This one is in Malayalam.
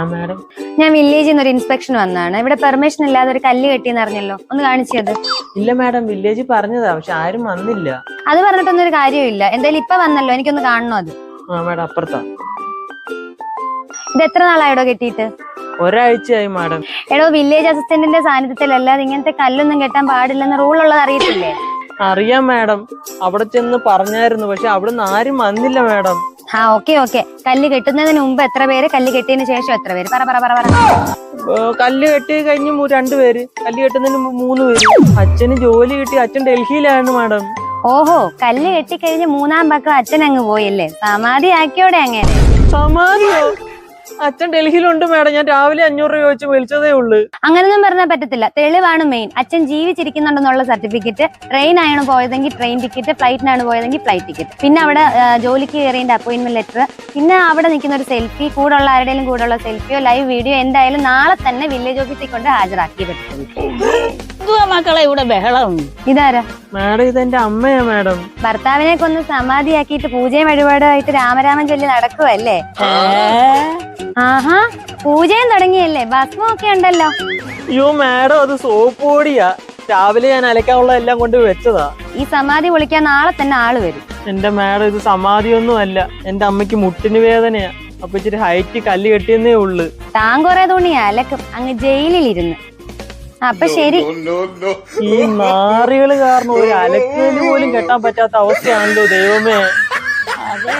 മാഡം ഞാൻ വില്ലേജിൽ നിന്ന് ഒരു ഇൻസ്പെക്ഷൻ വന്നതാണ്. ഇവിടെ പെർമിഷൻ ഇല്ലാതെ ഒരു കല്ല് കെട്ടിയെന്ന് അറിഞ്ഞല്ലോ, ഒന്ന് കാണിച്ചത്. ഇല്ല മാഡം, വില്ലേജ് പറഞ്ഞതാ, പക്ഷെ ആരും വന്നില്ല. അത് പറഞ്ഞിട്ടൊന്നും ഒരു കാര്യമില്ല. എന്തായാലും ഇപ്പൊ വന്നല്ലോ, എനിക്കൊന്ന് കാണണോ അത്. മാഡം അപ്പുറത്താ. ഇത് എത്ര നാളായിടോ കെട്ടിയിട്ട്? ഒരാഴ്ചയായി മാഡം. എടോ, വില്ലേജ് അസിസ്റ്റന്റിന്റെ സാന്നിധ്യത്തിലല്ലാതെ ഇങ്ങനത്തെ കല്ലൊന്നും കെട്ടാൻ പാടില്ലെന്ന് റൂൾ ഉള്ളത് അറിയത്തില്ലേ? അറിയാം മാഡം, അവിടെ ചെന്ന് പറഞ്ഞായിരുന്നു, പക്ഷെ അവിടുന്ന് ആരും വന്നില്ല മാഡം. ഓക്കെ. കല്ല് കെട്ടുന്നതിന് മുമ്പ് എത്ര പേര്, കല്ല് കെട്ടിയതിന് ശേഷം എത്ര പേര്? പറ. കല്ല് കെട്ടി കഴിഞ്ഞ് 2 പേര്, കല്ല് കെട്ടുന്നതിന് 3 പേര്. അച്ഛന് ജോലി കിട്ടി, അച്ഛൻ ഡൽഹിയിലാണ് മാഡം. ഓഹോ, കല്ല് കെട്ടിക്കഴിഞ്ഞ് 3-ാം പക്കം അച്ഛൻ അങ്ങ് പോയല്ലേ? സമാധി ആക്കിയോടെ അങ്ങനെ? സമാധിയോ? അച്ഛൻ ഡൽഹിയിലുണ്ട് മാഡം. ഞാൻ രാവിലെ 500 രൂപ ചോദിച്ചു വിളിച്ചതേ ഉള്ളു. അങ്ങനൊന്നും പറഞ്ഞാൽ പറ്റത്തില്ല. തെളിവാണ് മെയിൻ. അച്ഛൻ ജീവിച്ചിരിക്കുന്നുണ്ടെന്നുള്ള സർട്ടിഫിക്കറ്റ്, ട്രെയിൻ ആണ് പോയതെങ്കിൽ ട്രെയിൻ ടിക്കറ്റ്, ഫ്ലൈറ്റിനാണ് പോയതെങ്കിൽ ഫ്ലൈറ്റ് ടിക്കറ്റ്, പിന്നെ അവിടെ ജോലിക്ക് കയറിയതിന്റെ അപ്പോയിന്റ്മെന്റ് ലെറ്റർ, പിന്നെ അവിടെ നിൽക്കുന്ന ഒരു സെൽഫി, കൂടെയുള്ള ആരുടെയും കൂടെയുള്ള സെൽഫിയോ ലൈവ് വീഡിയോ എന്തായാലും നാളെ തന്നെ വില്ലേജ് ഓഫീസിൽ കൊണ്ട് ഹാജരാക്കി പറ്റും. മക്കളെ ഇവിടെ ബഹളം. ഇതാരാ മാഡം? ഇതെന്റെ അമ്മയാ മാഡം. ഭർത്താവിനെ കൊന്ന് സമാധിയാക്കിയിട്ട് പൂജയും വഴിപാടുമായിട്ട് രാമരാമൻ ചൊല്ലി നടക്കുവല്ലേ? ആഹാ, പൂജയും തുടങ്ങിയല്ലേ? ഭസ്മം ഒക്കെ ഉണ്ടല്ലോ. അയ്യോ മാഡം, അത് സോപ്പ് പൊടിയാ. രാവിലെ ഞാൻ അലക്കാനുള്ള എല്ലാം കൊണ്ട് വെച്ചതാ. ഈ സമാധി പൊളിക്കാൻ നാളെ തന്നെ ആള് വരും. എന്റെ മാഡം, ഇത് സമാധിയൊന്നും അല്ല. എന്റെ അമ്മയ്ക്ക് മുട്ടിന് വേദനയാ. അപ്പൊ ഇച്ചിരി ഹൈറ്റ് കല്ല് കെട്ടിയെന്നേ ഉള്ളു. താൻ കുറെ തുണി അലക്കും അങ്ങ് ജയിലിലിരുന്ന്. അപ്പൊ ശരി. ഈ നാറികള് കാരണം ഒരു അലക്കല് പോലും കെട്ടാൻ പറ്റാത്ത അവസ്ഥയാണല്ലോ ദൈവമേ. അതെ.